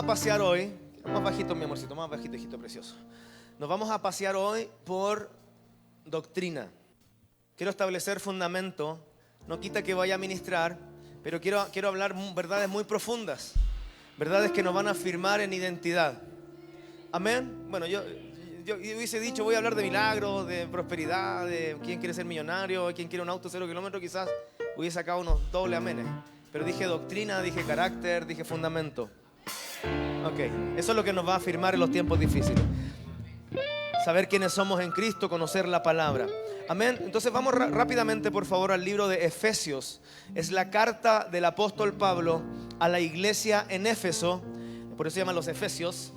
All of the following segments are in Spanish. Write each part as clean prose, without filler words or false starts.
a pasear hoy, más bajito mi amorcito, más bajito, hijito precioso. Nos vamos a pasear hoy por doctrina. Quiero establecer fundamento, no quita que vaya a ministrar, pero quiero hablar verdades muy profundas, verdades que nos van a afirmar en identidad. Amén. Bueno, yo hubiese dicho, voy a hablar de milagros, de prosperidad, de quién quiere ser millonario, quién quiere un auto 0 kilómetros, quizás hubiese sacado unos doble amenes. Pero dije doctrina, dije carácter, dije fundamento. Ok, eso es lo que nos va a afirmar en los tiempos difíciles. Saber quiénes somos en Cristo, conocer la palabra. Amén. Entonces vamos rápidamente, por favor, al libro de Efesios. Es la carta del apóstol Pablo a la iglesia en Éfeso. Por eso se llaman los Efesios.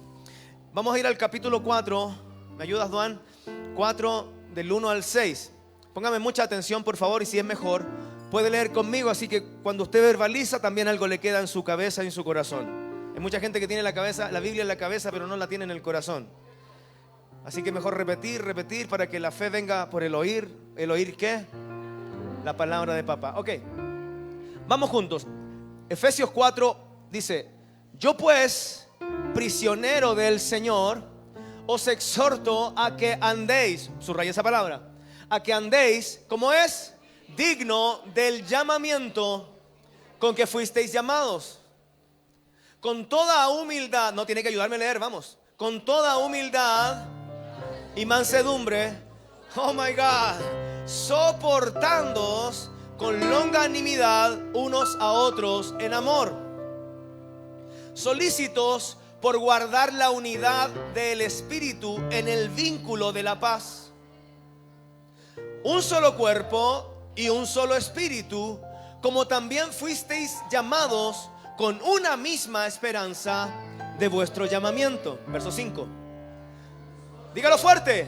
Vamos a ir al capítulo 4. ¿Me ayudas, Duan? 4 del 1 al 6. Póngame mucha atención, por favor, y si es mejor, puede leer conmigo. Así que cuando usted verbaliza, también algo le queda en su cabeza y en su corazón. Hay mucha gente que tiene la Biblia en la cabeza, pero no la tiene en el corazón. Así que mejor repetir para que la fe venga por el oír. ¿El oír qué? La palabra de papá. Ok, vamos juntos. Efesios 4 dice: yo pues, prisionero del Señor, os exhorto a que andéis, subraya esa palabra, a que andéis, ¿cómo es? Digno del llamamiento con que fuisteis llamados, con toda humildad. No tiene que ayudarme a leer, vamos. Con toda humildad y mansedumbre, oh my God, soportándoos con longanimidad unos a otros en amor, solícitos por guardar la unidad del Espíritu en el vínculo de la paz. Un solo cuerpo y un solo Espíritu, como también fuisteis llamados con una misma esperanza de vuestro llamamiento. Verso 5. Dígalo fuerte.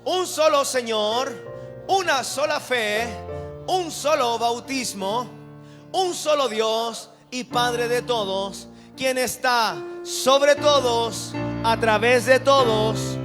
Un solo Señor, una sola fe, un solo bautismo, un solo Dios y Padre de todos, quien está sobre todos, a través de todos.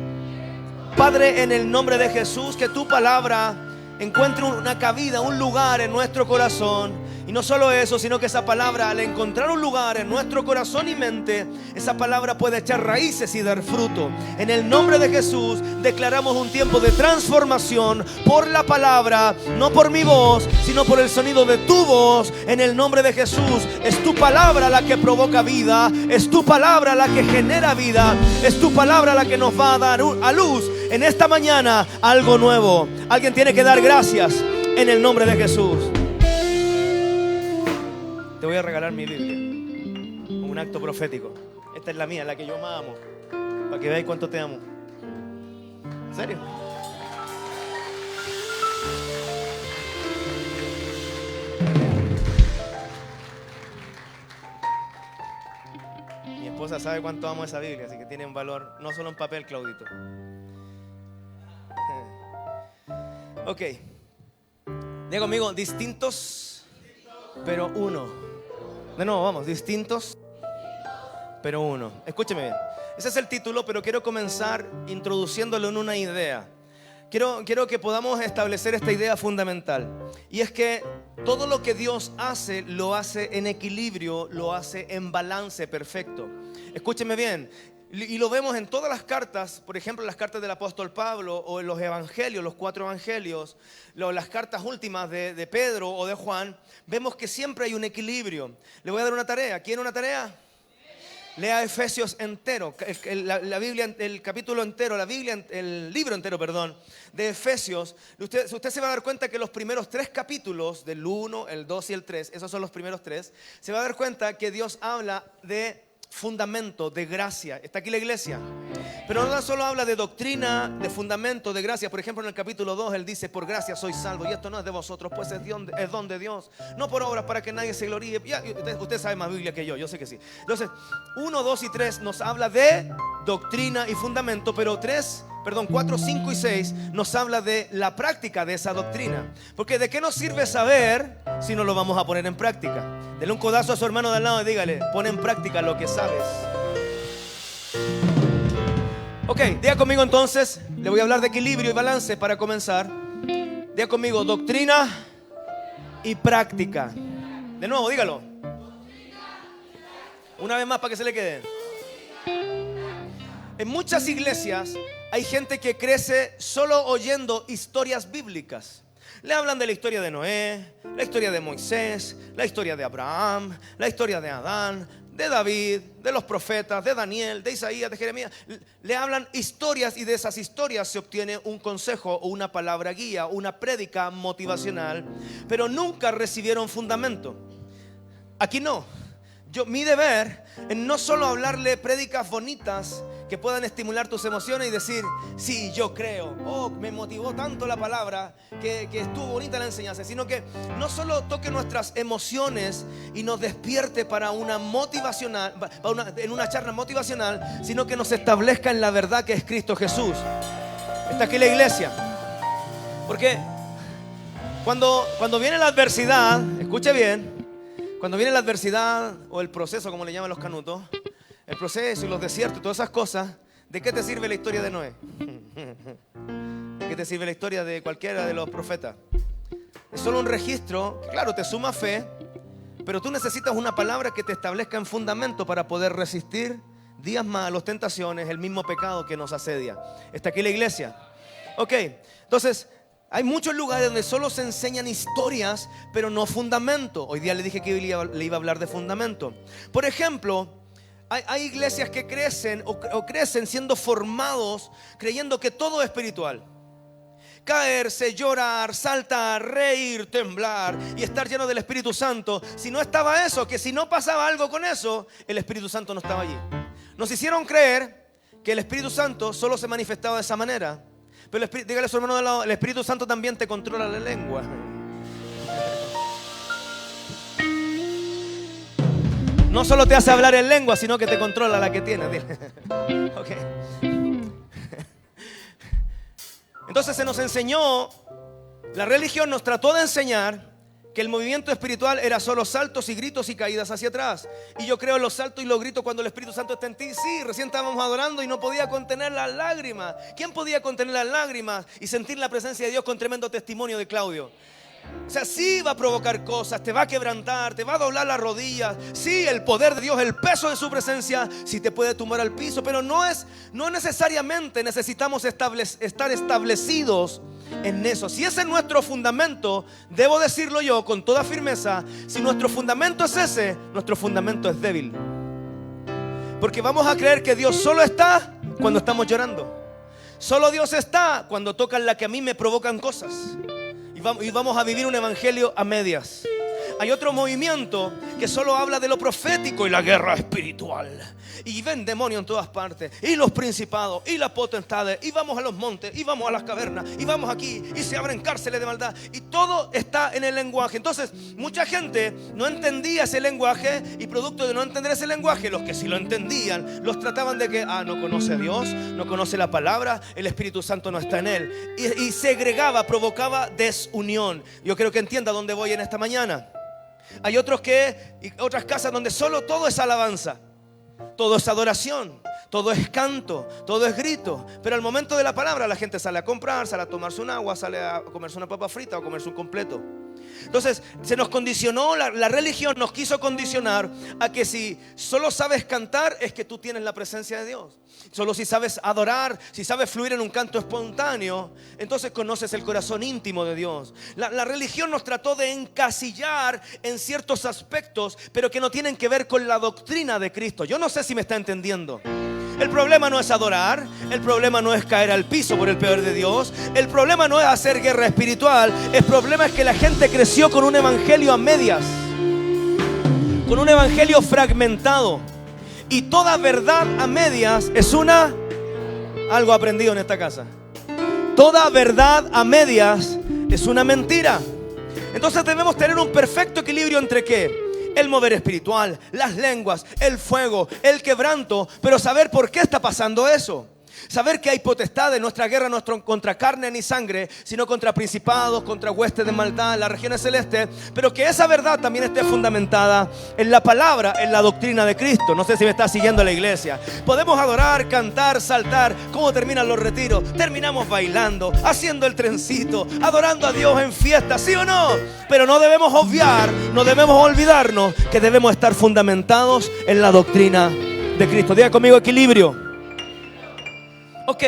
Padre, en el nombre de Jesús, que tu palabra encuentre una cabida, un lugar en nuestro corazón. Y no solo eso, sino que esa palabra, al encontrar un lugar en nuestro corazón y mente, esa palabra puede echar raíces y dar fruto. En el nombre de Jesús declaramos un tiempo de transformación por la palabra, no por mi voz, sino por el sonido de tu voz. En el nombre de Jesús, es tu palabra la que provoca vida, es tu palabra la que genera vida, es tu palabra la que nos va a dar a luz en esta mañana algo nuevo. Alguien tiene que dar gracias en el nombre de Jesús. Te voy a regalar mi Biblia, un acto profético. Esta es la mía, la que yo más amo, para que veáis cuánto te amo. ¿En serio? Mi esposa sabe cuánto amo esa Biblia, así que tiene un valor, no solo en papel, Claudito. Ok, diga conmigo: distintos, pero uno. De nuevo, vamos: distintos, pero uno. Escúcheme bien. Ese es el título, pero quiero comenzar introduciéndolo en una idea. Quiero que podamos establecer esta idea fundamental. Y es que todo lo que Dios hace, lo hace en equilibrio, lo hace en balance perfecto. Escúcheme bien. Y lo vemos en todas las cartas, por ejemplo, las cartas del apóstol Pablo, o en los evangelios, los 4 evangelios, las cartas últimas de Pedro o de Juan. Vemos que siempre hay un equilibrio. Le voy a dar una tarea. ¿Quiere una tarea? Lea Efesios entero, la Biblia, el capítulo entero, el libro entero, perdón, de Efesios. Usted se va a dar cuenta que los primeros 3 capítulos, del 1, el 2 y el 3, esos son los primeros 3, se va a dar cuenta que Dios habla de fundamento, de gracia. Está aquí la iglesia. Pero no solo habla de doctrina, de fundamento, de gracia. Por ejemplo, en el capítulo 2 él dice: por gracia sois salvos, y esto no es de vosotros, pues es don de Dios, no por obras, para que nadie se gloríe. Usted sabe más Biblia que yo sé que sí. Entonces 1, 2 y 3 nos habla de doctrina y fundamento, pero 4, 5 y 6 nos habla de la práctica de esa doctrina. Porque ¿de qué nos sirve saber si no lo vamos a poner en práctica? Dele un codazo a su hermano de al lado y dígale: pon en práctica lo que sabes. Ok, diga conmigo entonces. Le voy a hablar de equilibrio y balance para comenzar. Diga conmigo: doctrina y práctica. De nuevo, dígalo. Una vez más para que se le quede. En muchas iglesias hay gente que crece solo oyendo historias bíblicas. Le hablan de la historia de Noé, la historia de Moisés, la historia de Abraham, la historia de Adán, de David, de los profetas, de Daniel, de Isaías, de Jeremías. Le hablan historias y de esas historias se obtiene un consejo o una palabra guía, una prédica motivacional, pero nunca recibieron fundamento. Aquí no. Mi deber es no solo hablarle prédicas bonitas que puedan estimular tus emociones y decir, sí, yo creo, oh, me motivó tanto la palabra que estuvo bonita la enseñanza, sino que no solo toque nuestras emociones y nos despierte para una motivacional, en una charla motivacional, sino que nos establezca en la verdad que es Cristo Jesús. Está aquí la iglesia. Porque cuando viene la adversidad, escuche bien, cuando viene la adversidad o el proceso, como le llaman los canutos, el proceso y los desiertos y todas esas cosas, ¿de qué te sirve la historia de Noé? ¿De qué te sirve la historia de cualquiera de los profetas? Es solo un registro que, claro, te suma fe, pero tú necesitas una palabra que te establezca en fundamento para poder resistir días más las tentaciones, el mismo pecado que nos asedia. ¿Está aquí la iglesia? Ok, entonces hay muchos lugares donde solo se enseñan historias, pero no fundamento. Hoy día le dije que le iba a hablar de fundamento. Por ejemplo, hay iglesias que crecen o crecen siendo formados creyendo que todo es espiritual. Caerse, llorar, saltar, reír, temblar y estar lleno del Espíritu Santo. Si no estaba eso, que si no pasaba algo con eso, el Espíritu Santo no estaba allí. Nos hicieron creer que el Espíritu Santo solo se manifestaba de esa manera. Pero dígale a su hermano de lado, el Espíritu Santo también te controla la lengua. No solo te hace hablar en lengua, sino que te controla la que tienes. Okay. Entonces se nos enseñó, la religión nos trató de enseñar que el movimiento espiritual era solo saltos y gritos y caídas hacia atrás. Y yo creo en los saltos y los gritos cuando el Espíritu Santo está en ti. Sí, recién estábamos adorando y no podía contener las lágrimas. ¿Quién podía contener las lágrimas y sentir la presencia de Dios con tremendo testimonio de Claudio? O sea, sí va a provocar cosas, te va a quebrantar, te va a doblar las rodillas. Sí, el poder de Dios, el peso de su presencia, sí te puede tumbar al piso. Pero no necesariamente necesitamos estar establecidos en eso. Si ese es nuestro fundamento, debo decirlo yo con toda firmeza, si nuestro fundamento es ese, nuestro fundamento es débil. Porque vamos a creer que Dios solo está cuando estamos llorando. Solo Dios está cuando tocan la que a mí me provocan cosas. Y vamos a vivir un evangelio a medias. Hay otro movimiento que solo habla de lo profético y la guerra espiritual. Y ven demonios en todas partes. Y los principados y las potestades. Y vamos a los montes. Y vamos a las cavernas. Y vamos aquí. Y se abren cárceles de maldad. Y todo está en el lenguaje. Entonces mucha gente no entendía ese lenguaje. Y producto de no entender ese lenguaje, los que sí lo entendían, los trataban de que no conoce a Dios, no conoce la palabra, el Espíritu Santo no está en él. Y segregaba, provocaba desunión. Yo creo que entienda dónde voy en esta mañana. Hay otras casas donde solo todo es alabanza, todo es adoración, todo es canto, todo es grito. Pero al momento de la palabra la gente sale a comprar, sale a tomarse un agua, sale a comerse una papa frita o comerse un completo. Entonces se nos condicionó, la religión nos quiso condicionar a que si solo sabes cantar es que tú tienes la presencia de Dios. Solo si sabes adorar, si sabes fluir en un canto espontáneo, entonces conoces el corazón íntimo de Dios. La religión nos trató de encasillar en ciertos aspectos, pero que no tienen que ver con la doctrina de Cristo. Yo no sé si me está entendiendo. El problema no es adorar, el problema no es caer al piso por el poder de Dios, el problema no es hacer guerra espiritual, el problema es que la gente creció con un evangelio a medias, con un evangelio fragmentado. Y toda verdad a medias es algo aprendido en esta casa. Toda verdad a medias es una mentira. Entonces debemos tener un perfecto equilibrio entre ¿qué? El mover espiritual, las lenguas, el fuego, el quebranto, pero saber por qué está pasando eso. Saber que hay potestades, nuestra guerra no es contra carne ni sangre, sino contra principados, contra huestes de maldad en las regiones celestes. Pero que esa verdad también esté fundamentada en la palabra, en la doctrina de Cristo. No sé si me está siguiendo la iglesia. Podemos adorar, cantar, saltar. ¿Cómo terminan los retiros? Terminamos bailando, haciendo el trencito, adorando a Dios en fiesta, ¿sí o no? Pero no debemos obviar, no debemos olvidarnos que debemos estar fundamentados en la doctrina de Cristo. Diga conmigo: equilibrio. Ok,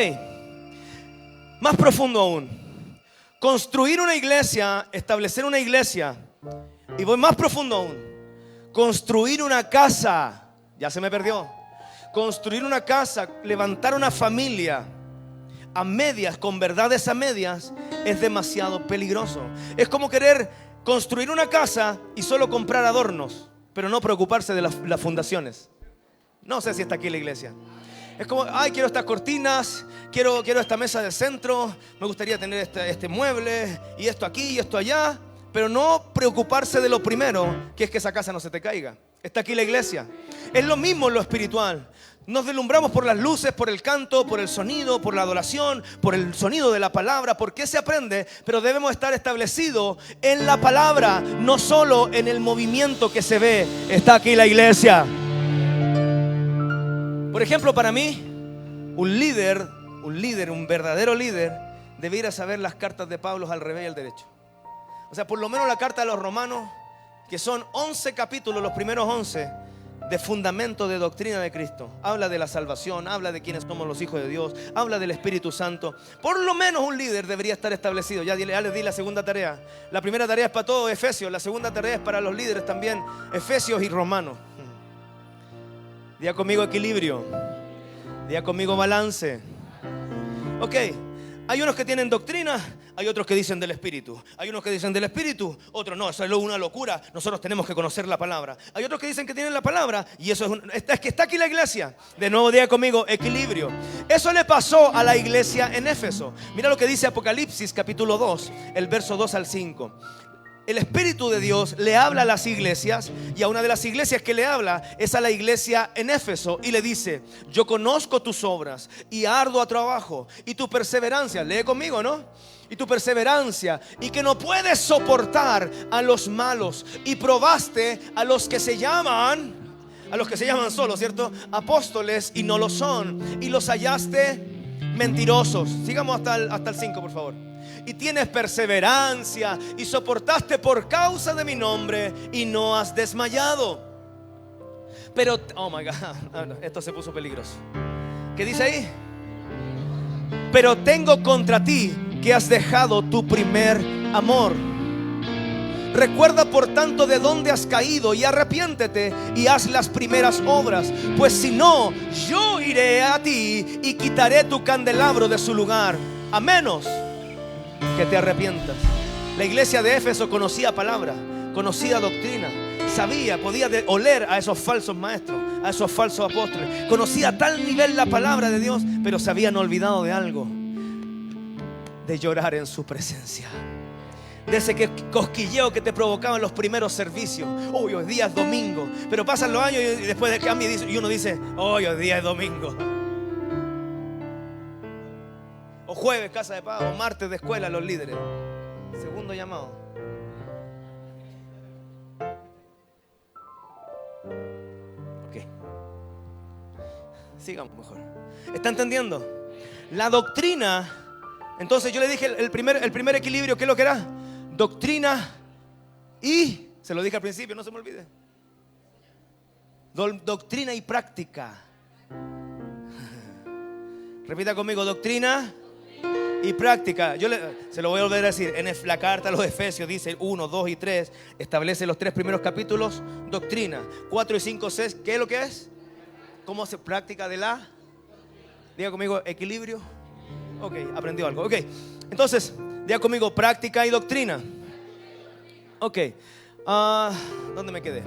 más profundo aún. Construir una iglesia, establecer una iglesia. Y voy más profundo aún. Construir una casa. Ya se me perdió. Construir una casa, levantar una familia a medias, con verdades a medias, es demasiado peligroso. Es como querer construir una casa y solo comprar adornos, pero no preocuparse de las fundaciones. No sé si está aquí la iglesia. Es como, ay, quiero estas cortinas, quiero esta mesa de centro, me gustaría tener este mueble, y esto aquí y esto allá, pero no preocuparse de lo primero, que es que esa casa no se te caiga. Está aquí la iglesia. Es lo mismo en lo espiritual. Nos deslumbramos por las luces, por el canto, por el sonido, por la adoración, por el sonido de la palabra, porque se aprende, pero debemos estar establecidos en la palabra, no solo en el movimiento que se ve. Está aquí la iglesia. Por ejemplo, para mí, un verdadero líder, debiera saber las cartas de Pablo al revés y al derecho. O sea, por lo menos la carta de los Romanos, que son 11 capítulos, los primeros 11, de fundamento de doctrina de Cristo. Habla de la salvación, habla de quiénes somos los hijos de Dios, habla del Espíritu Santo. Por lo menos un líder debería estar establecido. Ya les di la segunda tarea. La primera tarea es para todos, Efesios. La segunda tarea es para los líderes también, Efesios y Romanos. Diga conmigo equilibrio. Diga conmigo balance. Ok, hay unos que tienen doctrina, hay otros que dicen del Espíritu. Hay unos que dicen del Espíritu, otros no, eso es una locura. Nosotros tenemos que conocer la palabra. Hay otros que dicen que tienen la palabra, y eso es que está aquí la iglesia. De nuevo, diga conmigo equilibrio. Eso le pasó a la iglesia en Éfeso. Mira lo que dice Apocalipsis capítulo 2, el verso 2 al 5. El Espíritu de Dios le habla a las iglesias, y a una de las iglesias que le habla es a la iglesia en Éfeso, y le dice: yo conozco tus obras y arduo trabajo y tu perseverancia. Lee conmigo, ¿no? Y tu perseverancia, y que no puedes soportar a los malos, y probaste a los que se llaman solo, ¿cierto?, apóstoles, y no lo son, y los hallaste mentirosos. Sigamos hasta el 5, por favor. Y tienes perseverancia y soportaste por causa de mi nombre y no has desmayado. Pero, oh my God, esto se puso peligroso. ¿Qué dice ahí? Pero tengo contra ti que has dejado tu primer amor. Recuerda por tanto de dónde has caído y arrepiéntete y haz las primeras obras, pues si no, yo iré a ti y quitaré tu candelabro de su lugar, a menos que te arrepientas. La iglesia de Éfeso conocía palabra, conocía doctrina, podía oler a esos falsos maestros, a esos falsos apóstoles. Conocía a tal nivel la palabra de Dios, pero se habían olvidado de algo: de llorar en su presencia. De ese cosquilleo que te provocaban los primeros servicios. Hoy día es domingo. Pero pasan los años y después del cambio y uno dice: hoy día es domingo. O jueves, casa de paz, o martes de escuela, los líderes. Segundo llamado. Ok. Sigamos mejor. ¿Está entendiendo? La doctrina. Entonces yo le dije el primer equilibrio, ¿qué es lo que era? Doctrina y, se lo dije al principio, no se me olvide, doctrina y práctica. Repita conmigo: doctrina y práctica. Se lo voy a volver a decir. En la carta a los Efesios dice 1, 2 y 3. Establece los 3 primeros capítulos: doctrina. 4 y 5, 6. ¿Qué es lo que es? ¿Cómo se práctica de la? Diga conmigo: equilibrio. Ok, aprendió algo. Ok, entonces diga conmigo: práctica y doctrina. Ok, ¿dónde me quedé?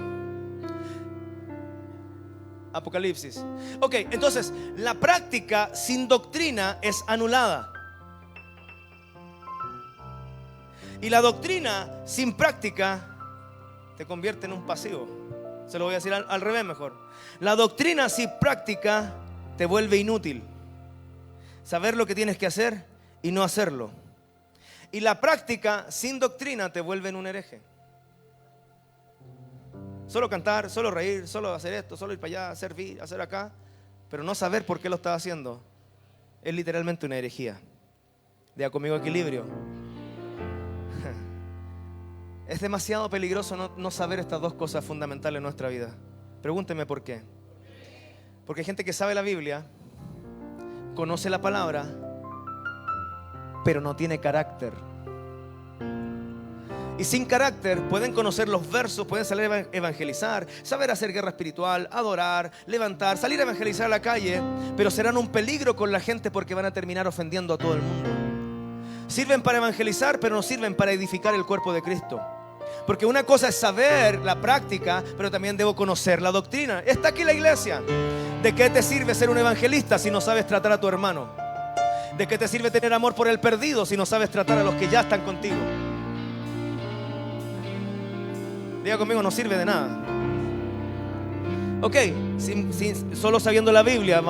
Apocalipsis. Ok, entonces la práctica sin doctrina es anulada. Y la doctrina sin práctica te convierte en un pasivo. Se lo voy a decir al revés mejor. La doctrina sin práctica te vuelve inútil. Saber lo que tienes que hacer y no hacerlo. Y la práctica sin doctrina te vuelve en un hereje. Solo cantar, solo reír, solo hacer esto, solo ir para allá, servir, hacer acá, pero no saber por qué lo estás haciendo, es literalmente una herejía. Diga conmigo: equilibrio. Es demasiado peligroso no saber estas dos cosas fundamentales en nuestra vida. Pregúnteme por qué. Porque hay gente que sabe la Biblia, conoce la palabra, pero no tiene carácter. Y sin carácter pueden conocer los versos, pueden salir a evangelizar, saber hacer guerra espiritual, adorar, levantar, salir a evangelizar a la calle, pero serán un peligro con la gente porque van a terminar ofendiendo a todo el mundo. Sirven para evangelizar, pero no sirven para edificar el cuerpo de Cristo. Porque una cosa es saber la práctica, pero también debo conocer la doctrina. Está aquí la iglesia. ¿De qué te sirve ser un evangelista si no sabes tratar a tu hermano? ¿De qué te sirve tener amor por el perdido si no sabes tratar a los que ya están contigo? Diga conmigo, no sirve de nada. Ok, solo sabiendo la Biblia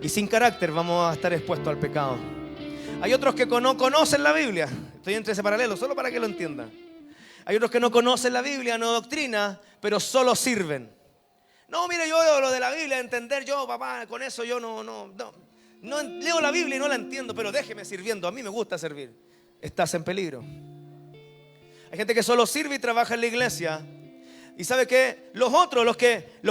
y sin carácter vamos a estar expuestos al pecado. Hay otros que no conocen la Biblia. Estoy entre ese paralelo, solo para que lo entiendan. Hay otros que no conocen la Biblia, no doctrina, pero solo sirven. No, mire, yo lo de la Biblia, entender yo, papá, con eso yo no leo la Biblia y no la entiendo, pero déjeme sirviendo, a mí me gusta servir. Estás en peligro. Hay gente que solo sirve y trabaja en la iglesia. Y sabe que los otros, los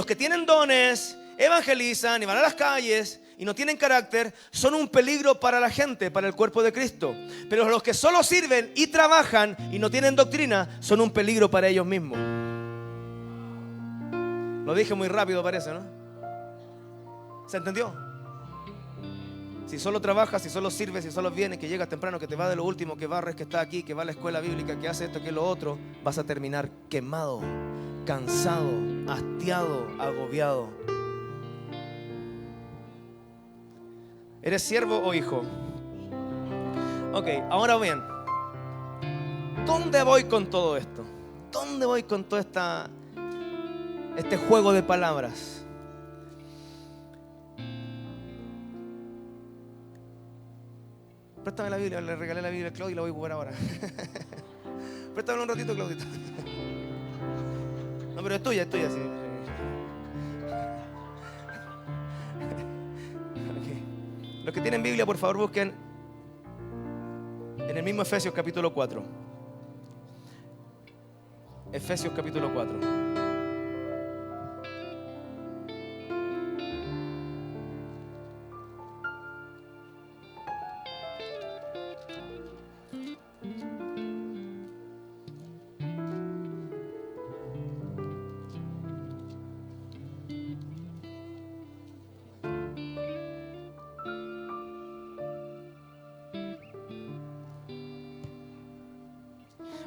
que tienen dones, evangelizan y van a las calles y no tienen carácter, son un peligro para la gente, para el cuerpo de Cristo. Pero los que solo sirven y trabajan y no tienen doctrina, son un peligro para ellos mismos. Lo dije muy rápido, parece, ¿no? ¿Se entendió? Si solo trabajas, si solo sirves, si solo vienes, que llegas temprano, que te va de lo último, que barres, que está aquí, que va a la escuela bíblica, que hace esto, que lo otro, vas a terminar quemado, cansado, hastiado, agobiado. ¿Eres siervo o hijo? Ok, ahora bien, ¿dónde voy con todo esto? ¿Dónde voy con todo este juego de palabras? Préstame la Biblia, le regalé la Biblia a Claudio y la voy a ocupar ahora. Préstame un ratito, Claudito. No, pero es tuya, sí. Okay. Los que tienen Biblia, por favor, busquen en el mismo Efesios capítulo 4. Efesios capítulo 4.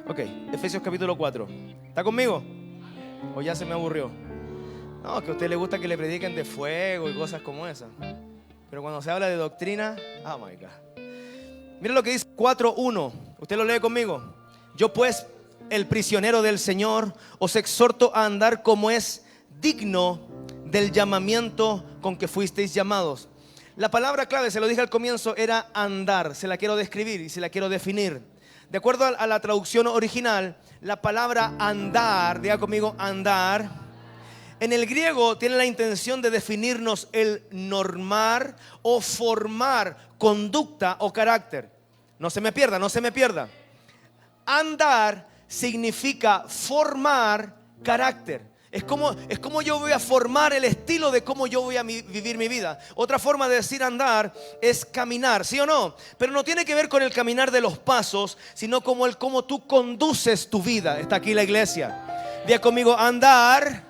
Ok, Efesios capítulo 4. ¿Está conmigo? ¿O ya se me aburrió? No, que a usted le gusta que le prediquen de fuego y cosas como esas. Pero cuando se habla de doctrina, oh my God. Mira lo que dice 4:1. Usted lo lee conmigo. Yo pues, el prisionero del Señor, os exhorto a andar como es digno del llamamiento con que fuisteis llamados. La palabra clave, se lo dije al comienzo, era andar. Se la quiero describir y se la quiero definir. De acuerdo a la traducción original, la palabra andar, diga conmigo andar, en el griego tiene la intención de definirnos el normar o formar conducta o carácter. No se me pierda. Andar significa formar carácter. Es como yo voy a formar el estilo de cómo yo voy a vivir mi vida. Otra forma de decir andar es caminar, ¿sí o no? Pero no tiene que ver con el caminar de los pasos, sino como cómo tú conduces tu vida. Está aquí la iglesia. Diga conmigo, andar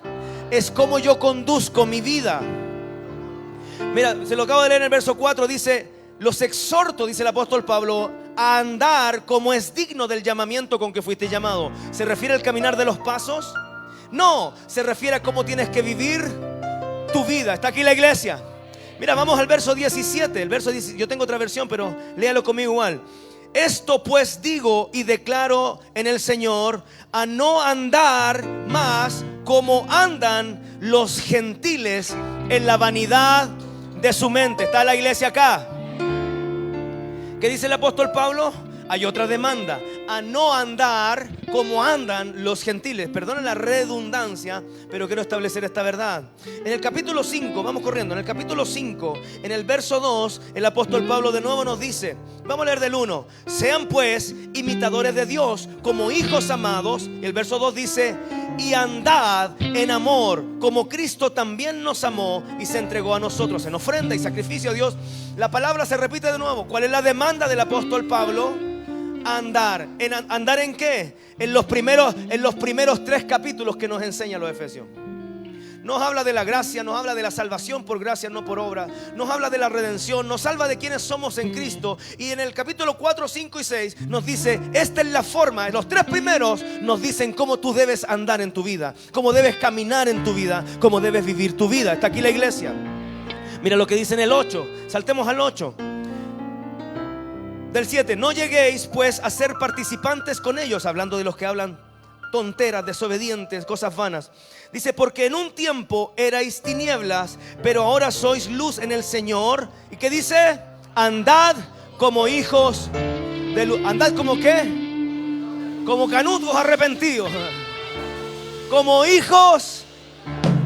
es como yo conduzco mi vida. Mira, se lo acabo de leer en el verso 4, dice: los exhorto, dice el apóstol Pablo, a andar como es digno del llamamiento con que fuiste llamado. ¿Se refiere al caminar de los pasos? No, se refiere a cómo tienes que vivir tu vida. Está aquí la iglesia. Mira, vamos al verso 17. El verso 17, yo tengo otra versión, pero léalo conmigo igual. Esto pues digo y declaro en el Señor, a no andar más como andan los gentiles en la vanidad de su mente. Está la iglesia acá. ¿Qué dice el apóstol Pablo? Hay otra demanda: a no andar como andan los gentiles. Perdonen la redundancia, pero quiero establecer esta verdad. En el capítulo 5, vamos corriendo, en el capítulo 5, en el verso 2, el apóstol Pablo de nuevo nos dice, vamos a leer del 1: sean pues imitadores de Dios como hijos amados. Y el verso 2 dice: y andad en amor, como Cristo también nos amó y se entregó a nosotros en ofrenda y sacrificio a Dios. La palabra se repite de nuevo. ¿Cuál es la demanda del apóstol Pablo? Andar. ¿Andar en qué? En los primeros 3 capítulos que nos enseña los Efesios. Nos habla de la gracia, nos habla de la salvación por gracia, no por obra. Nos habla de la redención, nos habla de quiénes somos en Cristo. Y en el capítulo 4, 5 y 6 nos dice, esta es la forma. Los 3 primeros nos dicen cómo tú debes andar en tu vida, cómo debes caminar en tu vida, cómo debes vivir tu vida. Está aquí la iglesia. Mira lo que dice en el 8. Saltemos al 8. Del 7, no lleguéis pues a ser participantes con ellos, hablando de los que hablan tonteras, desobedientes, cosas vanas. Dice, porque en un tiempo erais tinieblas, pero ahora sois luz en el Señor. ¿Y qué dice? Andad como hijos de luz. ¿Andad como qué? Como canutos arrepentidos, como hijos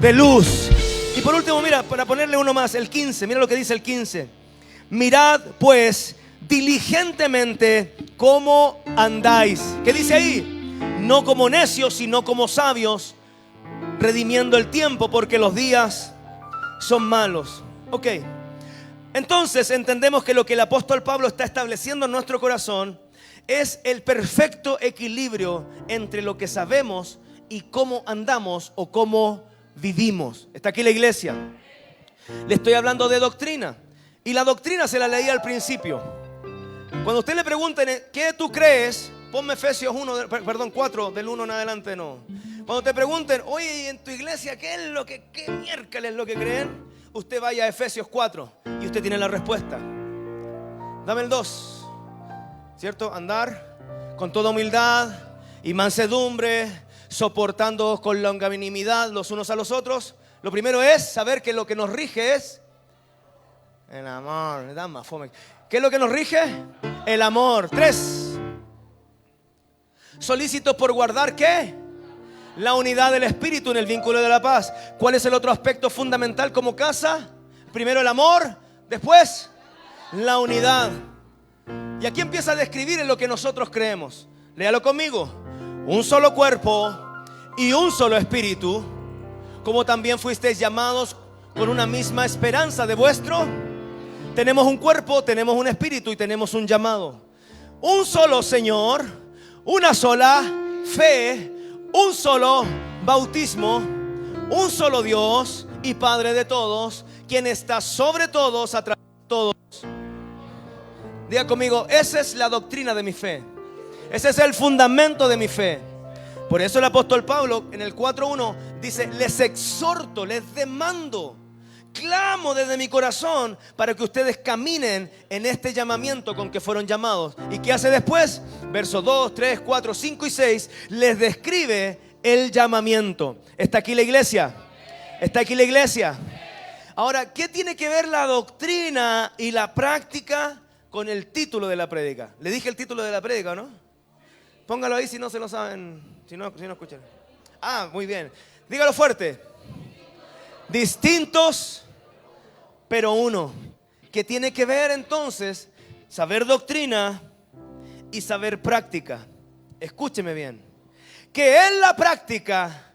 de luz. Y por último, mira, para ponerle uno más, el 15. Mira lo que dice el 15. Mirad pues diligentemente cómo andáis. ¿Qué dice ahí? No como necios, sino como sabios, redimiendo el tiempo, porque los días son malos. Ok, entonces entendemos que lo que el apóstol Pablo está estableciendo en nuestro corazón es el perfecto equilibrio entre lo que sabemos y cómo andamos o cómo vivimos. Está aquí la iglesia. Le estoy hablando de doctrina, y la doctrina se la leí al principio. Cuando usted le pregunten ¿qué tú crees? Ponme Efesios 4, del 1 en adelante, no. Cuando te pregunten, oye, en tu iglesia, ¿qué miércoles es lo que creen? Usted vaya a Efesios 4 y usted tiene la respuesta. Dame el 2, ¿cierto? Andar con toda humildad y mansedumbre, soportando con longanimidad los unos a los otros. Lo primero es saber que lo que nos rige es el amor. ¿Qué es lo que nos rige? El amor. 3. Solícitos por guardar ¿qué? La unidad del espíritu en el vínculo de la paz. ¿Cuál es el otro aspecto fundamental como casa? Primero el amor, después la unidad. Y aquí empieza a describir en lo que nosotros creemos. Léalo conmigo. Un solo cuerpo y un solo espíritu, como también fuisteis llamados con una misma esperanza de vuestro. Tenemos un cuerpo, tenemos un espíritu y tenemos un llamado. Un solo Señor, una sola fe, un solo bautismo, un solo Dios y Padre de todos, quien está sobre todos, a través de todos. Diga conmigo, esa es la doctrina de mi fe. Ese es el fundamento de mi fe. Por eso el apóstol Pablo en el 4:1 dice, les exhorto, les demando, clamo desde mi corazón para que ustedes caminen en este llamamiento con que fueron llamados. ¿Y qué hace después? Versos 2, 3, 4, 5 y 6 les describe el llamamiento. ¿Está aquí la iglesia? ¿Está aquí la iglesia? Ahora, ¿qué tiene que ver la doctrina y la práctica con el título de la prédica? Le dije el título de la prédica, ¿no? Póngalo ahí si no se lo saben, si no escuchan. Ah, muy bien. Dígalo fuerte. Distintos pero uno. ¿Qué tiene que ver entonces saber doctrina y saber práctica? Escúcheme bien. Que en la práctica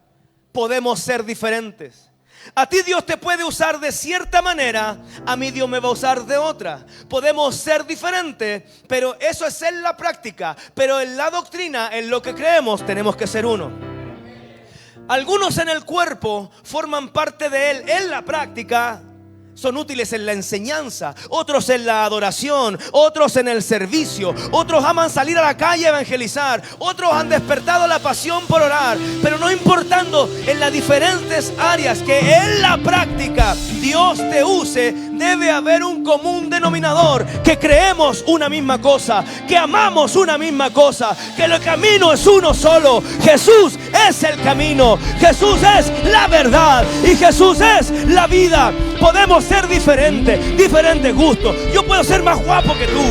podemos ser diferentes. A ti Dios te puede usar de cierta manera, a mí Dios me va a usar de otra. Podemos ser diferentes, pero eso es en la práctica. Pero en la doctrina, en lo que creemos, tenemos que ser uno. Algunos en el cuerpo forman parte de él en la práctica. Son útiles en la enseñanza, otros en la adoración, otros en el servicio, otros aman salir a la calle a evangelizar, otros han despertado la pasión por orar. Pero no importando en las diferentes áreas que en la práctica Dios te use, debe haber un común denominador: que creemos una misma cosa, que amamos una misma cosa, que el camino es uno solo. Jesús es el camino, Jesús es la verdad y Jesús es la vida. Podemos ser diferentes gustos. Yo puedo ser más guapo que tú,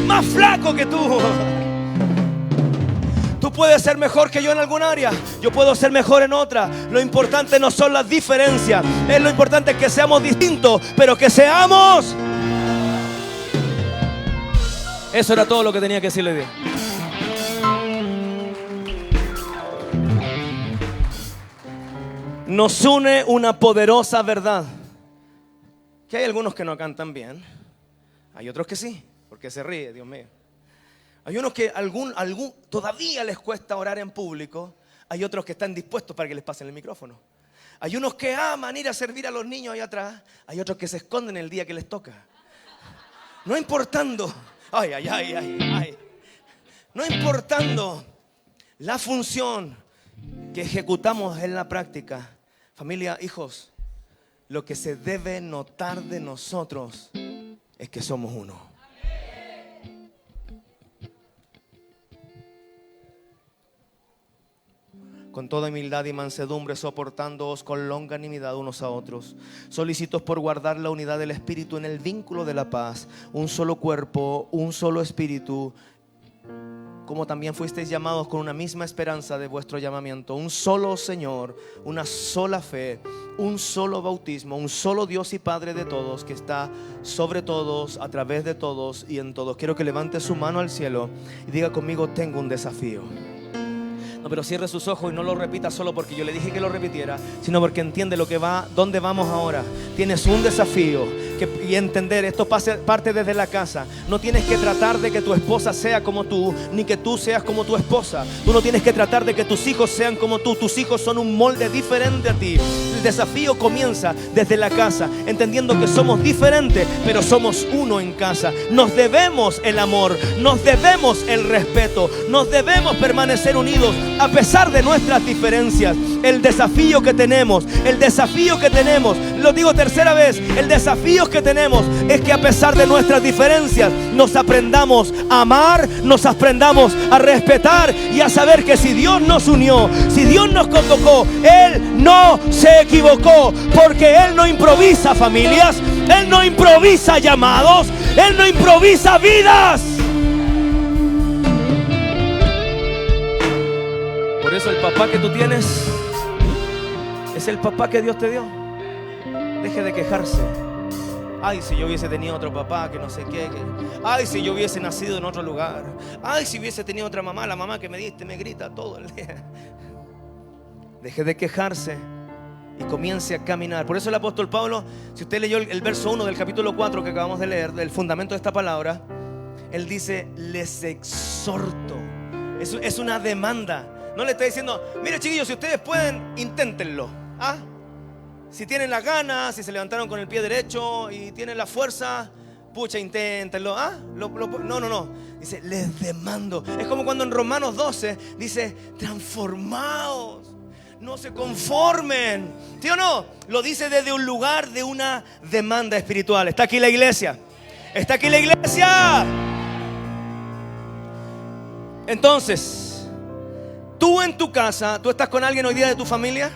más flaco que tú. Tú puedes ser mejor que yo en alguna área, yo puedo ser mejor en otra. Lo importante no son las diferencias, es lo importante que seamos distintos, pero que seamos. Eso era todo lo que tenía que decirle. Nos une una poderosa verdad. Que hay algunos que no cantan bien. Hay otros que sí. Porque se ríe, Dios mío. Hay unos que todavía les cuesta orar en público. Hay otros que están dispuestos para que les pasen el micrófono. Hay unos que aman ir a servir a los niños allá atrás. Hay otros que se esconden el día que les toca. No importando. No importando la función que ejecutamos en la práctica. Familia, hijos, lo que se debe notar de nosotros es que somos uno. Con toda humildad y mansedumbre, soportándoos con longanimidad unos a otros, solícitos por guardar la unidad del Espíritu en el vínculo de la paz, un solo cuerpo, un solo Espíritu, como también fuisteis llamados con una misma esperanza de vuestro llamamiento, un solo Señor, una sola fe, un solo bautismo, un solo Dios y Padre de todos, que está sobre todos, a través de todos y en todos. Quiero que levante su mano al cielo y diga conmigo: tengo un desafío. No, pero cierre sus ojos y no lo repita solo porque yo le dije que lo repitiera, sino porque entiende lo que va, dónde vamos ahora. Tienes un desafío y entender, esto parte desde la casa. No tienes que tratar de que tu esposa sea como tú, ni que tú seas como tu esposa. Tú no tienes que tratar de que tus hijos sean como tú. Tus hijos son un molde diferente a ti. El desafío comienza desde la casa, entendiendo que somos diferentes, pero somos uno en casa. Nos debemos el amor, nos debemos el respeto, nos debemos permanecer unidos a pesar de nuestras diferencias. El desafío que tenemos, lo digo tercera vez, el desafío que tenemos es que a pesar de nuestras diferencias nos aprendamos a amar, nos aprendamos a respetar y a saber que si Dios nos unió, si Dios nos convocó, Él no se equivocó, porque Él no improvisa familias, Él no improvisa llamados, Él no improvisa vidas. Por eso el papá que tú tienes es el papá que Dios te dio. Deje de quejarse. Ay, si yo hubiese tenido otro papá que no sé qué. Ay, si yo hubiese nacido en otro lugar. Ay, si hubiese tenido otra mamá. La mamá que me diste me grita todo el día. Deje de quejarse y comience a caminar. Por eso el apóstol Pablo, si usted leyó el verso 1 del capítulo 4 que acabamos de leer, del fundamento de esta palabra, él dice: les exhorto. Es una demanda. No le está diciendo: mire, chiquillos, si ustedes pueden, inténtenlo. Si tienen las ganas, si se levantaron con el pie derecho y tienen la fuerza, pucha, inténtenlo. No. Dice: les demando. Es como cuando en Romanos 12 dice: transformaos, no se conformen. ¿Sí o no? Lo dice desde un lugar de una demanda espiritual. ¿Está aquí la iglesia? ¿Está aquí la iglesia? Entonces, tú en tu casa, tú estás con alguien hoy día de tu familia.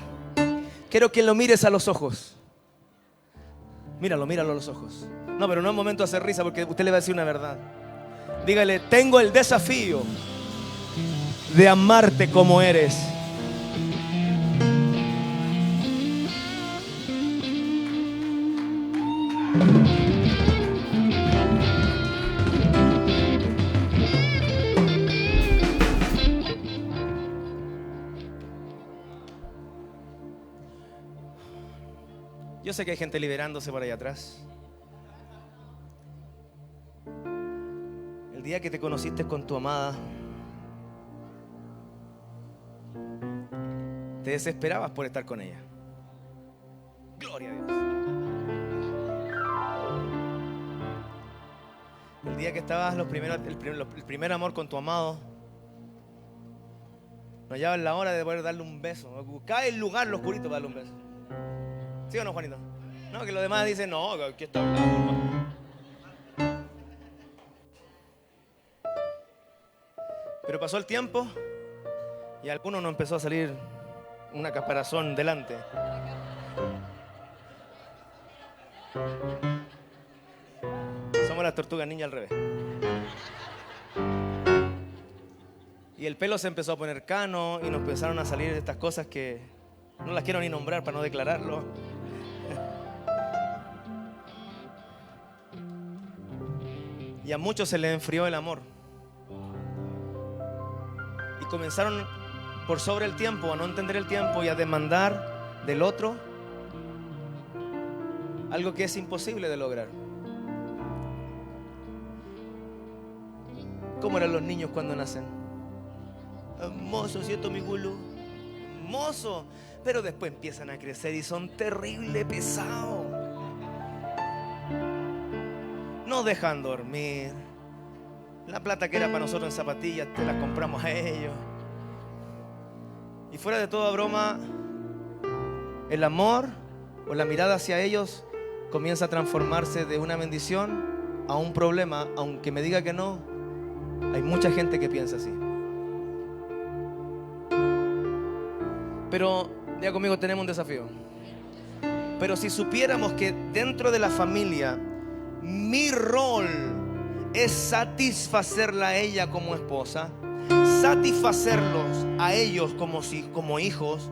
Quiero que lo mires a los ojos. Míralo a los ojos. No, pero no es momento de hacer risa, porque usted le va a decir una verdad. Dígale: tengo el desafío de amarte como eres. Yo sé que hay gente liberándose por allá atrás. El día que te conociste con tu amada, te desesperabas por estar con ella. Gloria a Dios. El día que estabas el primer amor con tu amado, no hallabas la hora de poder darle un beso. Buscaba el lugar, lo oscurito, para darle un beso. ¿Sí o no, Juanito? No, que los demás dicen: no, aquí está hablando. Pero pasó el tiempo y a algunos nos empezó a salir una caparazón delante. Somos las tortugas ninja al revés. Y el pelo se empezó a poner cano y nos empezaron a salir estas cosas que no las quiero ni nombrar para no declararlo. Y a muchos se les enfrió el amor. Y comenzaron por sobre el tiempo, a no entender el tiempo y a demandar del otro, algo que es imposible de lograr. ¿Cómo eran los niños cuando nacen? Hermoso, ¿cierto, mi culo? Hermoso. Pero después empiezan a crecer y son terrible pesados. No dejan dormir. La plata que era para nosotros en zapatillas te la compramos a ellos. Y fuera de toda broma, el amor o la mirada hacia ellos comienza a transformarse de una bendición a un problema. Aunque me diga que no, hay mucha gente que piensa así. Pero, diga conmigo, tenemos un desafío. Pero si supiéramos que dentro de la familia mi rol es satisfacerla a ella como esposa, satisfacerlos a ellos como hijos,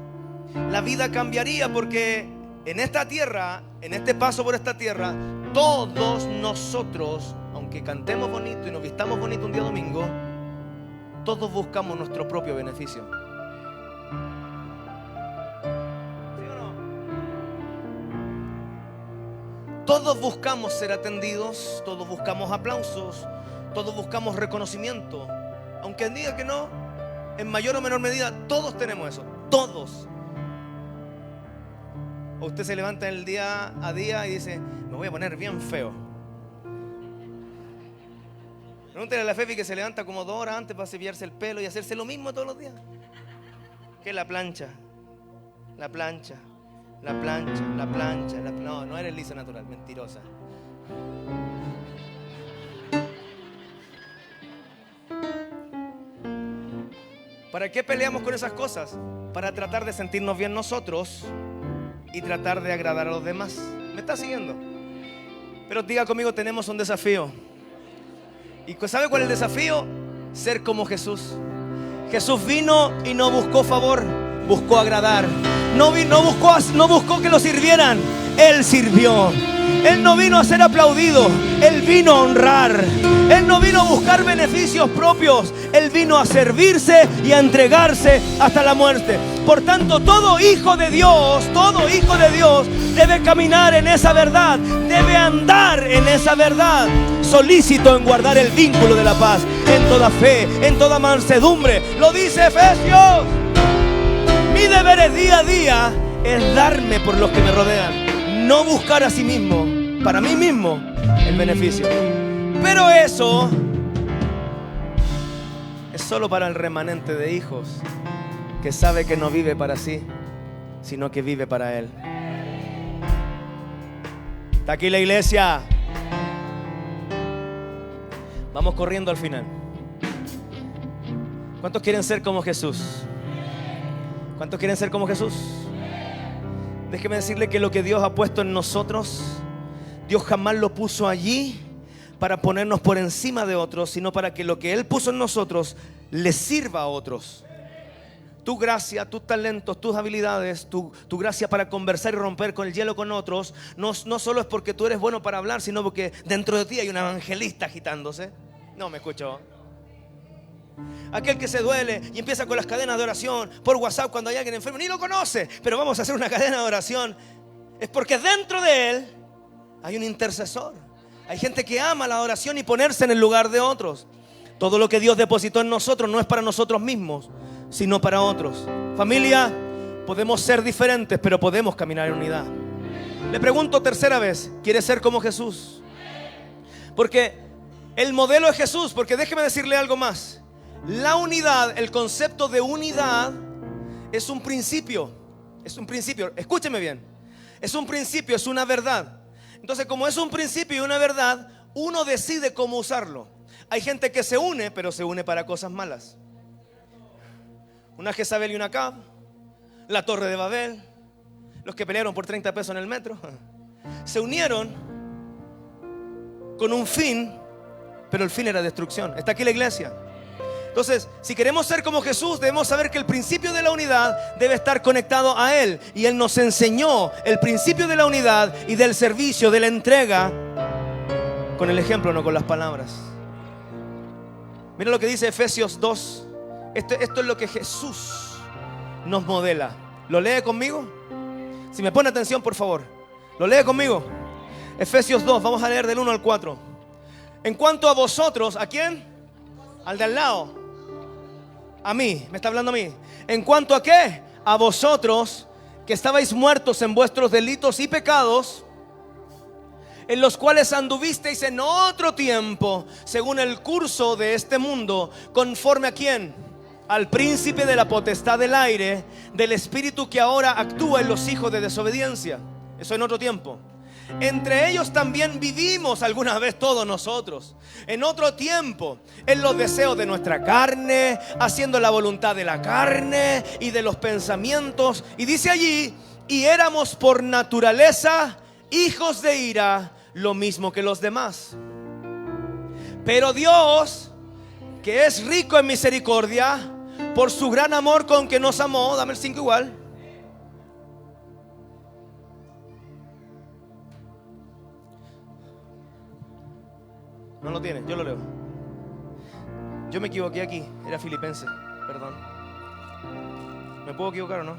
la vida cambiaría, porque en esta tierra, en este paso por esta tierra, todos nosotros, aunque cantemos bonito y nos vistamos bonito un día domingo, todos buscamos nuestro propio beneficio. ¿Sí o no? Todos buscamos ser atendidos, todos buscamos aplausos, todos buscamos reconocimiento. Aunque diga que no, en mayor o menor medida, todos tenemos eso, todos. O usted se levanta el día a día y dice, me voy a poner bien feo. Pregúntale a la Fefi, que se levanta como 2 horas antes para cepillarse el pelo y hacerse lo mismo todos los días. Que la plancha, la plancha, la plancha, la plancha, no, no eres lisa natural, mentirosa. ¿Para qué peleamos con esas cosas? Para tratar de sentirnos bien nosotros y tratar de agradar a los demás. ¿Me está siguiendo? Pero diga conmigo, tenemos un desafío. ¿Y sabe cuál es el desafío? Ser como Jesús. Jesús vino y no buscó favor, buscó agradar. No buscó que lo sirvieran, Él sirvió. Él no vino a ser aplaudido, Él vino a honrar. Él no vino a buscar beneficios propios, Él vino a servirse y a entregarse hasta la muerte. Por tanto, todo hijo de Dios debe caminar en esa verdad, debe andar en esa verdad, solícito en guardar el vínculo de la paz, en toda fe, en toda mansedumbre. Lo dice Efesios. Mi deber día a día es darme por los que me rodean, no buscar a sí mismo, para mí mismo, el beneficio. Pero eso es solo para el remanente de hijos que sabe que no vive para sí, sino que vive para Él. Está aquí la iglesia. Vamos corriendo al final. ¿Cuántos quieren ser como Jesús? ¿Cuántos quieren ser como Jesús? Déjeme decirle que lo que Dios ha puesto en nosotros, Dios jamás lo puso allí para ponernos por encima de otros, sino para que lo que Él puso en nosotros le sirva a otros. Tu gracia, tus talentos, tus habilidades, tu gracia para conversar y romper con el hielo con otros, no solo es porque tú eres bueno para hablar, sino porque dentro de ti hay un evangelista agitándose. No me escuchó. Aquel que se duele y empieza con las cadenas de oración por WhatsApp cuando hay alguien enfermo, ni lo conoce, pero vamos a hacer una cadena de oración. Es porque dentro de él hay un intercesor. Hay gente que ama la oración y ponerse en el lugar de otros. Todo lo que Dios depositó en nosotros no es para nosotros mismos, sino para otros. Familia, podemos ser diferentes, pero podemos caminar en unidad. Le pregunto tercera vez, ¿quiere ser como Jesús? Porque el modelo es Jesús. Porque déjeme decirle algo más. La unidad, el concepto de unidad es un principio. Es un principio, escúcheme bien. Es un principio, es una verdad. Entonces, como es un principio y una verdad, uno decide cómo usarlo. Hay gente que se une, pero se une para cosas malas. Una Jezabel y una Acab, la Torre de Babel, los que pelearon por 30 pesos en el metro, se unieron con un fin, pero el fin era destrucción. Está aquí la iglesia. Entonces, si queremos ser como Jesús, debemos saber que el principio de la unidad debe estar conectado a Él. Y Él nos enseñó el principio de la unidad y del servicio, de la entrega, con el ejemplo, no con las palabras. Mira lo que dice Efesios 2. Esto es lo que Jesús nos modela. ¿Lo lee conmigo? Si me pone atención, por favor, lo lee conmigo. Efesios 2, vamos a leer del 1 al 4. En cuanto a vosotros, ¿a quién? Al de al lado. A mí, me está hablando a mí. ¿En cuanto a qué? A vosotros, que estabais muertos en vuestros delitos y pecados, en los cuales anduvisteis en otro tiempo, según el curso de este mundo, conforme a quién? Al príncipe de la potestad del aire, del espíritu que ahora actúa en los hijos de desobediencia. Eso en otro tiempo. Entre ellos también vivimos alguna vez todos nosotros, en otro tiempo, en los deseos de nuestra carne, haciendo la voluntad de la carne y de los pensamientos. Y dice allí, y éramos por naturaleza hijos de ira, lo mismo que los demás. Pero Dios, que es rico en misericordia, por su gran amor con que nos amó, dame el 5 igual. No lo tiene, yo lo leo. Yo me equivoqué aquí, era Filipenses, perdón. ¿Me puedo equivocar o no?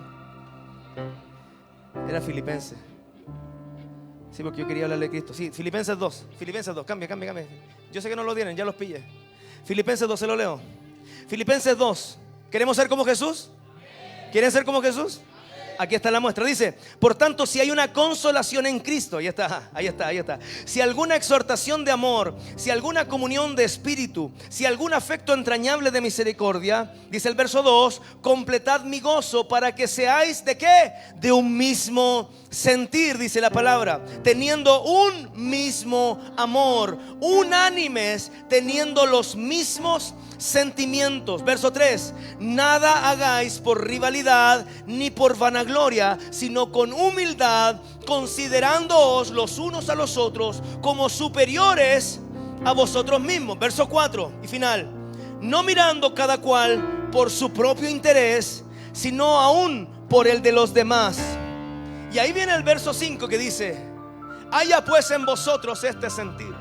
Era Filipenses. Sí, porque yo quería hablarle de Cristo. Sí, Filipenses 2, cambia. Yo sé que no lo tienen, ya los pillé. Filipenses 2, se lo leo. Filipenses 2, ¿queremos ser como Jesús? ¿Quieren ser como Jesús? Aquí está la muestra, dice: por tanto, si hay una consolación en Cristo, ahí está. Si alguna exhortación de amor, si alguna comunión de espíritu, si algún afecto entrañable de misericordia, dice el verso 2, completad mi gozo para que seáis ¿de qué? De un mismo sentir, dice la palabra, teniendo un mismo amor, unánimes, teniendo los mismos sentimientos. Verso 3, nada hagáis por rivalidad ni por vanagloria, sino con humildad, considerándoos los unos a los otros como superiores a vosotros mismos. Verso 4 y final, no mirando cada cual por su propio interés, sino aún por el de los demás. Y ahí viene el verso 5 que dice: haya pues en vosotros este sentir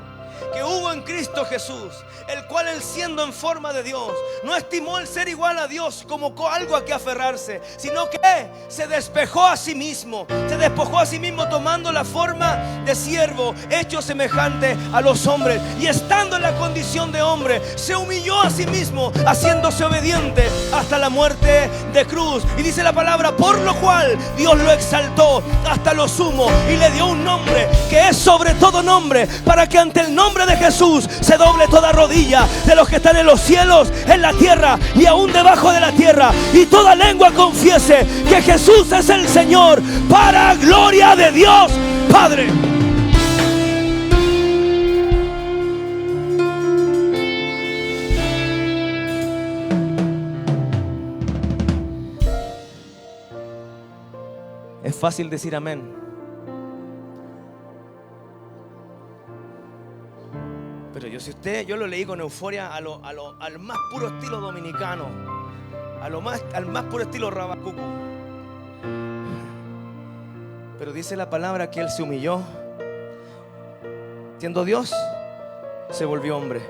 que hubo en Cristo Jesús, el cual, él siendo en forma de Dios, no estimó el ser igual a Dios como algo a que aferrarse, sino que se despojó a sí mismo, tomando la forma de siervo, hecho semejante a los hombres, y estando en la condición de hombre, se humilló a sí mismo, haciéndose obediente hasta la muerte de cruz. Y dice la palabra: por lo cual Dios lo exaltó hasta lo sumo y le dio un nombre que es sobre todo nombre, para que ante el nombre de Jesús se doble toda rodilla de los que están en los cielos, en la tierra y aún debajo de la tierra, y toda lengua confiese que Jesús es el Señor, para gloria de Dios Padre. Es fácil decir amén, pero yo lo leí con euforia al más puro estilo dominicano, al más puro estilo rabacucu. Pero dice la palabra que Él se humilló, siendo Dios, se volvió hombre.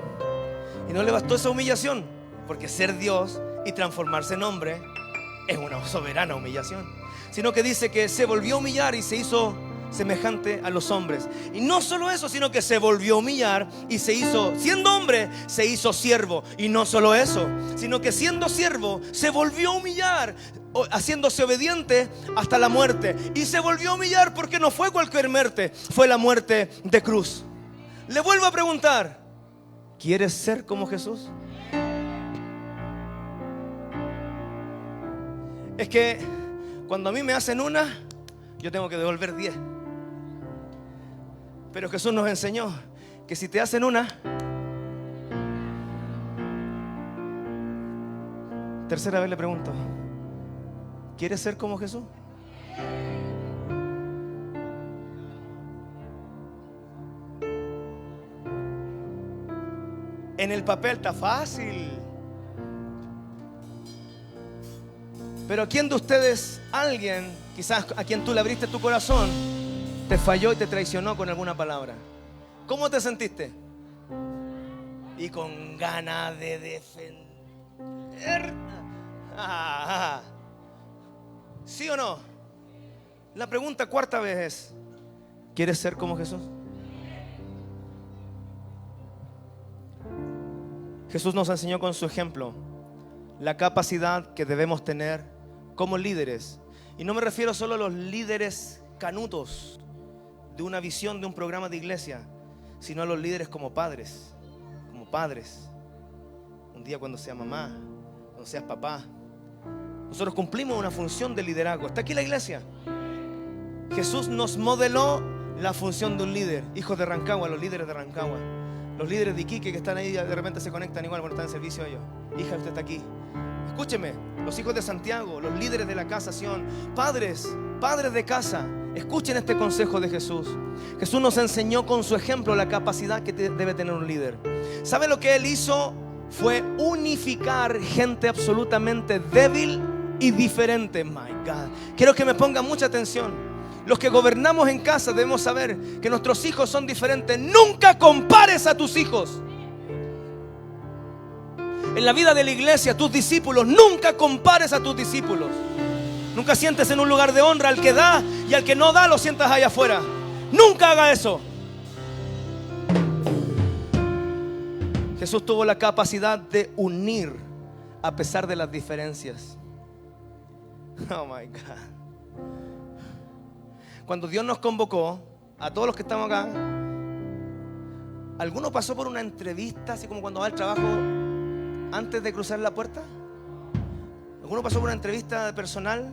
Y no le bastó esa humillación, porque ser Dios y transformarse en hombre es una soberana humillación, sino que dice que se volvió a humillar y se hizo semejante a los hombres. Y no solo eso, sino que se volvió a humillar y se hizo, siendo hombre, se hizo siervo. Y no solo eso, sino que siendo siervo se volvió a humillar, haciéndose obediente hasta la muerte. Y se volvió a humillar porque no fue cualquier muerte, fue la muerte de cruz. Le vuelvo a preguntar: ¿quieres ser como Jesús? Es que cuando a mí me hacen una, yo tengo que devolver 10. Pero Jesús nos enseñó que si te hacen una, tercera vez le pregunto: ¿quieres ser como Jesús? En el papel está fácil, pero ¿quién de ustedes, alguien, quizás a quien tú le abriste tu corazón, te falló y te traicionó con alguna palabra? ¿Cómo te sentiste? Y con ganas de defender. ¿Sí o no? La pregunta cuarta vez es: ¿quieres ser como Jesús? Jesús nos enseñó con su ejemplo la capacidad que debemos tener como líderes. Y no me refiero solo a los líderes canutos de una visión de un programa de iglesia, sino a los líderes como padres. Como padres. Un día cuando seas mamá, cuando seas papá, nosotros cumplimos una función de liderazgo. Está aquí la iglesia. Jesús nos modeló la función de un líder. Hijos de Rancagua, los líderes de Rancagua, los líderes de Iquique que están ahí, de repente se conectan igual cuando están en servicio ellos. Hija, usted está aquí. Escúcheme, los hijos de Santiago, los líderes de la casa Sion, padres de casa, escuchen este consejo de Jesús. Jesús nos enseñó con su ejemplo la capacidad que debe tener un líder. ¿Sabe lo que Él hizo? Fue unificar gente absolutamente débil y diferente. My God, quiero que me ponga mucha atención. Los que gobernamos en casa debemos saber que nuestros hijos son diferentes. Nunca compares a tus hijos. En la vida de la iglesia, tus discípulos, nunca compares a tus discípulos. Nunca sientes en un lugar de honra al que da, y al que no da lo sientas allá afuera. Nunca haga eso. Jesús tuvo la capacidad de unir a pesar de las diferencias. Oh my God. Cuando Dios nos convocó a todos los que estamos acá, ¿alguno pasó por una entrevista así como cuando va al trabajo antes de cruzar la puerta? ¿Alguno pasó por una entrevista personal?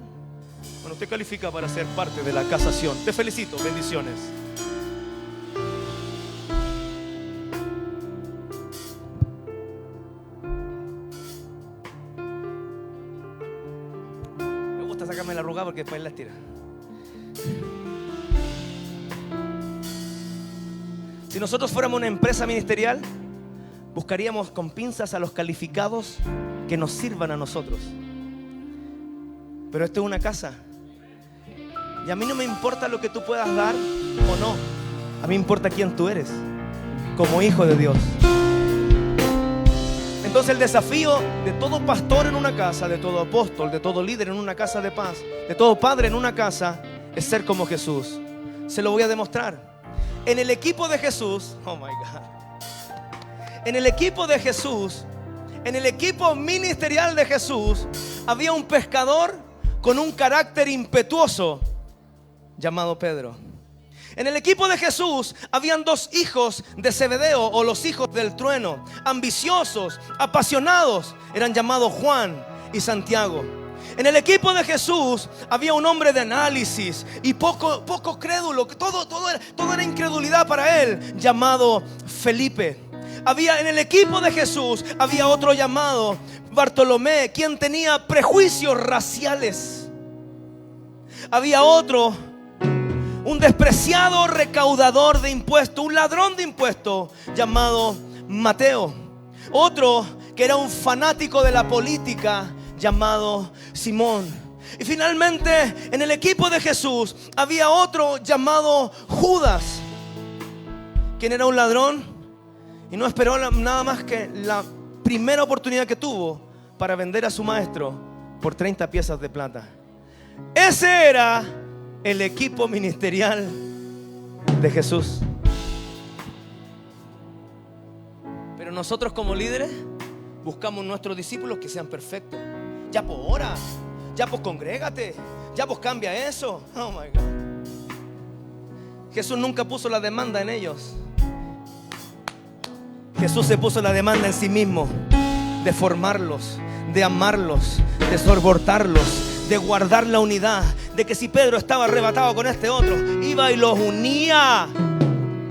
Bueno, usted califica para ser parte de la casa Sion. Te felicito, bendiciones. Me gusta sacarme la arruga porque después la estira. Si nosotros fuéramos una empresa ministerial, buscaríamos con pinzas a los calificados que nos sirvan a nosotros. Pero esto es una casa, y a mí no me importa lo que tú puedas dar o no. A mí me importa quién tú eres como hijo de Dios. Entonces el desafío de todo pastor en una casa, de todo apóstol, de todo líder en una casa de paz, de todo padre en una casa, es ser como Jesús. Se lo voy a demostrar. En el equipo de Jesús, oh my God, en el equipo de Jesús, en el equipo ministerial de Jesús, había un pescador con un carácter impetuoso llamado Pedro. En el equipo de Jesús habían dos hijos de Zebedeo, o los hijos del trueno, ambiciosos, apasionados, eran llamados Juan y Santiago. En el equipo de Jesús había un hombre de análisis y poco crédulo, todo era incredulidad para él, llamado Felipe. En el equipo de Jesús había otro llamado Bartolomé, quien tenía prejuicios raciales. Había otro, un despreciado recaudador de impuestos, un ladrón de impuestos, llamado Mateo. Otro que era un fanático de la política, llamado Simón. Y finalmente en el equipo de Jesús había otro llamado Judas, quien era un ladrón y no esperó nada más que la primera oportunidad que tuvo para vender a su maestro por 30 piezas de plata. Ese era el equipo ministerial de Jesús. Pero nosotros como líderes buscamos nuestros discípulos que sean perfectos. Ya pues ora, ya pues congrégate, ya pues cambia eso. Oh my God. Jesús nunca puso la demanda en ellos. Jesús se puso la demanda en sí mismo, de formarlos, de amarlos, de soportarlos, de guardar la unidad, de que si Pedro estaba arrebatado con este otro, iba y los unía.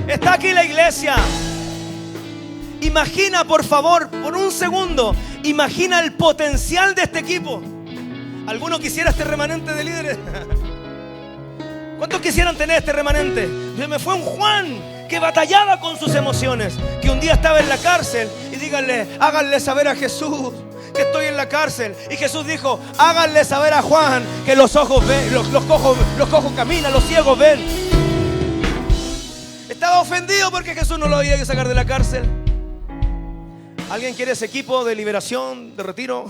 Está aquí la iglesia. Imagina, por favor, por un segundo, imagina el potencial de este equipo. ¿Alguno quisiera este remanente de líderes? ¿Cuántos quisieran tener este remanente? Se me fue un Juan que batallaba con sus emociones, que un día estaba en la cárcel, y háganle saber a Jesús que estoy en la cárcel. Y Jesús dijo: háganle saber a Juan que los ojos ven, los cojos caminan, los ciegos ven. Estaba ofendido porque Jesús no lo había que sacar de la cárcel. ¿Alguien quiere ese equipo de liberación, de retiro,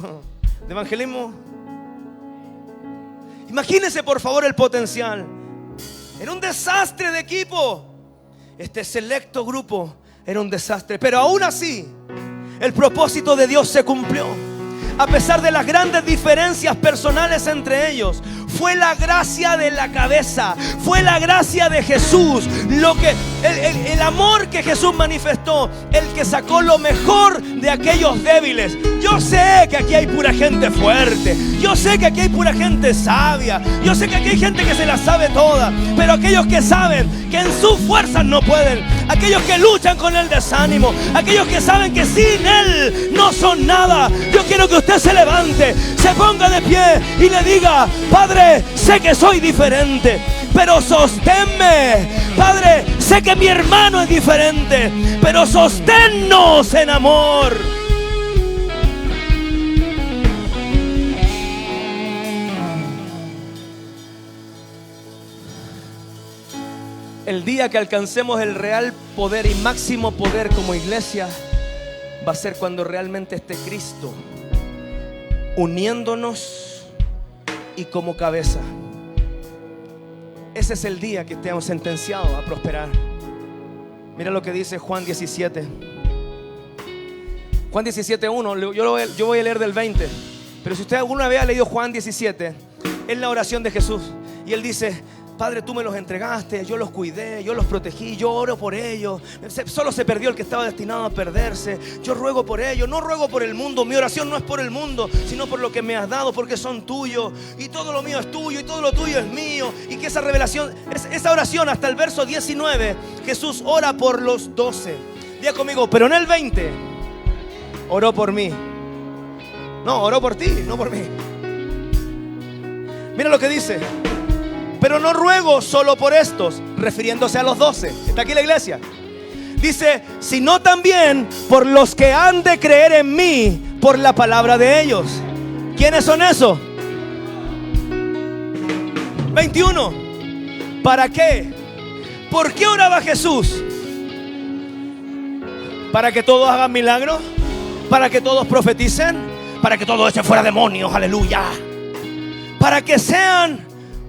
de evangelismo? Imagínense por favor el potencial. Era un desastre de equipo. Este selecto grupo era un desastre, pero aún así el propósito de Dios se cumplió. A pesar de las grandes diferencias personales entre ellos, fue la gracia de la cabeza, fue la gracia de Jesús, el amor que Jesús manifestó, el que sacó lo mejor de aquellos débiles. Yo sé que aquí hay pura gente fuerte, yo sé que aquí hay pura gente sabia, yo sé que aquí hay gente que se la sabe toda, pero aquellos que saben que en sus fuerzas no pueden, aquellos que luchan con el desánimo, aquellos que saben que sin Él no son nada, yo quiero que usted se levante, se ponga de pie y le diga: Padre, sé que soy diferente, pero sosténme. Padre, sé que mi hermano es diferente, pero sosténnos en amor. El día que alcancemos el real poder y máximo poder como iglesia va a ser cuando realmente esté Cristo uniéndonos y como cabeza. Ese es el día que estemos sentenciados a prosperar. Mira lo que dice Juan 17. Juan 17:1. Yo voy a leer del 20. Pero si usted alguna vez ha leído Juan 17, es la oración de Jesús. Y Él dice: Padre, tú me los entregaste, yo los cuidé, yo los protegí, yo oro por ellos. Solo se perdió el que estaba destinado a perderse. Yo ruego por ellos, no ruego por el mundo. Mi oración no es por el mundo, sino por lo que me has dado, porque son tuyos. Y todo lo mío es tuyo y todo lo tuyo es mío. Y que esa revelación, esa oración hasta el verso 19, Jesús ora por los 12. Diga conmigo: pero en el 20 oró por mí. No, oró por ti, no por mí. Mira lo que dice: pero no ruego solo por estos, refiriéndose a los 12. ¿Está aquí la iglesia? Dice: sino también por los que han de creer en mí por la palabra de ellos. ¿Quiénes son esos? 21. ¿Para qué? ¿Por qué oraba Jesús? ¿Para que todos hagan milagros? ¿Para que todos profeticen? ¿Para que todos echen fuera demonios? Aleluya. Para que sean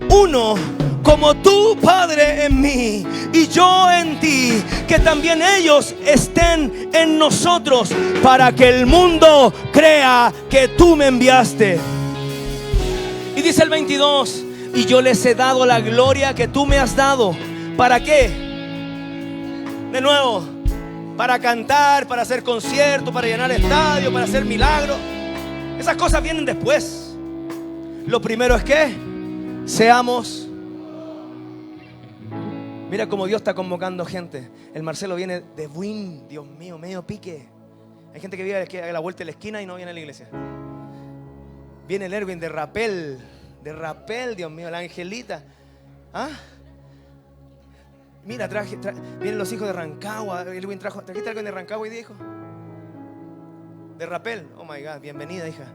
uno, como tú, Padre, en mí y yo en ti, que también ellos estén en nosotros, para que el mundo crea que tú me enviaste. Y dice el 22: y yo les he dado la gloria que tú me has dado. ¿Para qué? De nuevo, para cantar, para hacer conciertos, para llenar estadios, para hacer milagros. Esas cosas vienen después. Lo primero es que seamos. Mira cómo Dios está convocando gente. El Marcelo viene de Buin, Dios mío, medio pique. Hay gente que viene a la vuelta de la esquina y no viene a la iglesia. Viene el Erwin de Rapel, Dios mío, la Angelita. ¿Ah? Mira, vienen los hijos de Rancagua. Erwin ¿trajiste algo de Rancagua y dijo? De Rapel. Oh my God, bienvenida, hija.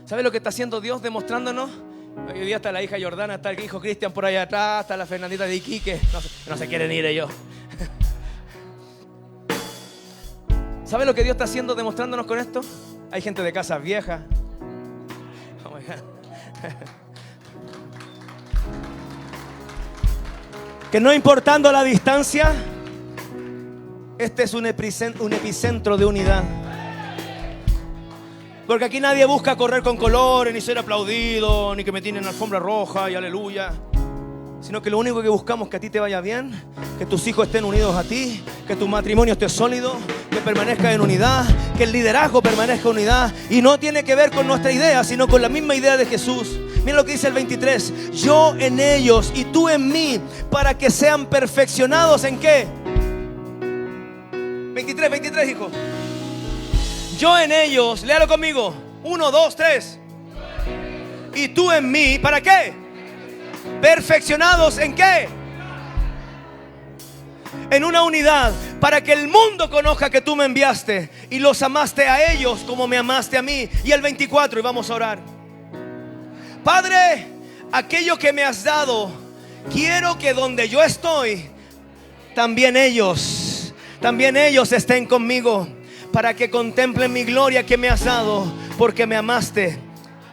¿Sabe lo que está haciendo Dios demostrándonos? Hoy día está la hija Jordana, está el hijo Cristian por allá atrás, está la Fernandita de Iquique. No se quieren ir ellos. ¿Sabe lo que Dios está haciendo demostrándonos con esto? Hay gente de casas viejas. Oh my God. Que no importando la distancia, este es un epicentro de unidad. Porque aquí nadie busca correr con colores, ni ser aplaudido, ni que me tienen alfombra roja y aleluya. Sino que lo único que buscamos es que a ti te vaya bien, que tus hijos estén unidos a ti, que tu matrimonio esté sólido, que permanezca en unidad, que el liderazgo permanezca en unidad. Y no tiene que ver con nuestra idea, sino con la misma idea de Jesús. Mira lo que dice el 23: yo en ellos y tú en mí, para que sean perfeccionados. ¿En qué? 23, hijo. Yo en ellos, léalo conmigo. 1, 2, 3. Y tú en mí, ¿para qué? Perfeccionados, ¿en qué? En una unidad, para que el mundo conozca que tú me enviaste y los amaste a ellos como me amaste a mí. Y el 24, y vamos a orar. Padre, aquello que me has dado, quiero que donde yo estoy, también ellos estén conmigo, para que contemplen mi gloria que me has dado, porque me amaste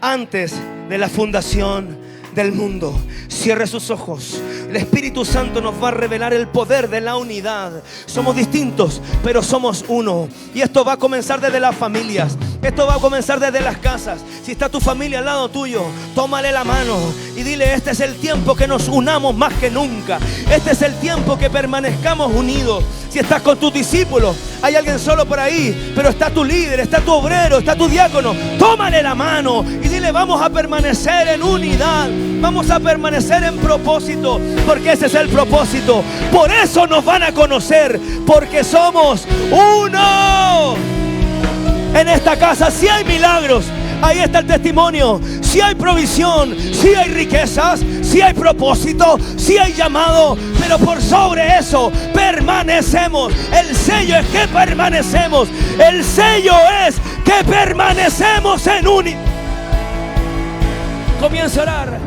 antes de la fundación del mundo. Cierre sus ojos. El Espíritu Santo nos va a revelar el poder de la unidad. Somos distintos, pero somos uno. Y esto va a comenzar desde las familias. Esto va a comenzar desde las casas. Si está tu familia al lado tuyo, tómale la mano y dile: este es el tiempo que nos unamos más que nunca. Este es el tiempo que permanezcamos unidos. Si estás con tus discípulos, hay alguien solo por ahí, pero está tu líder, está tu obrero, está tu diácono, tómale la mano y dile: vamos a permanecer en unidad, vamos a permanecer en propósito, porque ese es el propósito. Por eso nos van a conocer, porque somos uno. En esta casa sí hay milagros, ahí está el testimonio. Sí hay provisión, sí hay riquezas, sí hay propósito, sí hay llamado, pero por sobre eso permanecemos. El sello es que permanecemos. El sello es que permanecemos en unidad. Comienza a orar.